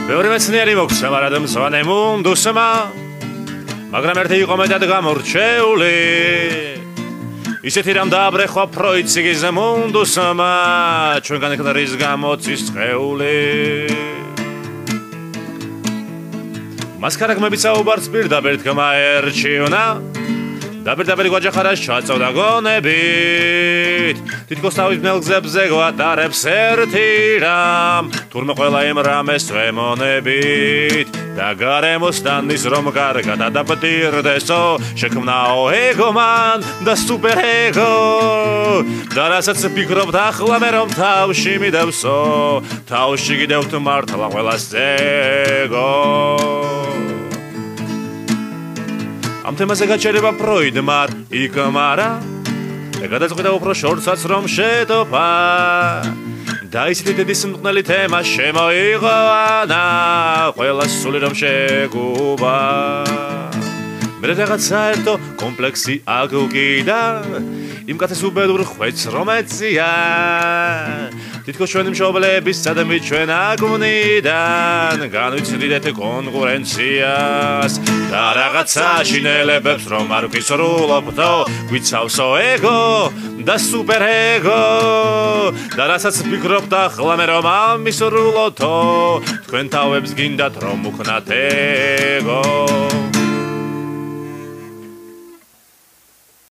ბევრი მეცნიერი მოგვცა მარად მწვანე მუნდუსმა მაგრამ ერთი იყო მეტად გამორჩეული ისეთი რამ დააბრეხვა ფროიციგის მუნდუსმა ჩვენგან იქნა რის გამოცის წეული მას ქარაგმებით საუბარს პირდაპირ თქმა ერჩივნა დაბირდაბირი გვაჯახარას ჩაწევდა გონებით თითქოს თავის ბნელ გზებზე გვატარებს ერთი რამ თურმე ყველა იმ რამეს ვემონებით და გარემოსთან ის რომ კარგად ადაპტირდესო შექმნაო ეგო მან და სუპერეგო და რასაც ფიქრობთ ახლა მე რომ თავში მიდევსო თავში გიდევთ მართლა ყველას ეგო ამ თემაზე გაჩერება ფროიდმა იკმარა და გადაწყვიტა უფრო შორცაც რომ შეტოფა და ისეთი დიდი სიმყნელი თემა შემოიღვანა ყველას სული რომ შეგუბა მე რაღაც საერთო კომპლექსი აგვგიდა იმ კაცის უბედურ ხვეწს რომ ეწია თითქოს ჩვენი მშობლების სადმი ჩვენ აგვვნიდან განვიცდიდეთ კონკურენციას და რაღაცა შინელებებს რომ არ გვისრულობთო გვიცავსო ეგო და სუპერეგო და რასაც ფიქრობთ ახლა მე რომ ამისრულოთო თქვენ თავებს გინდათ რომ უქნათ ეგო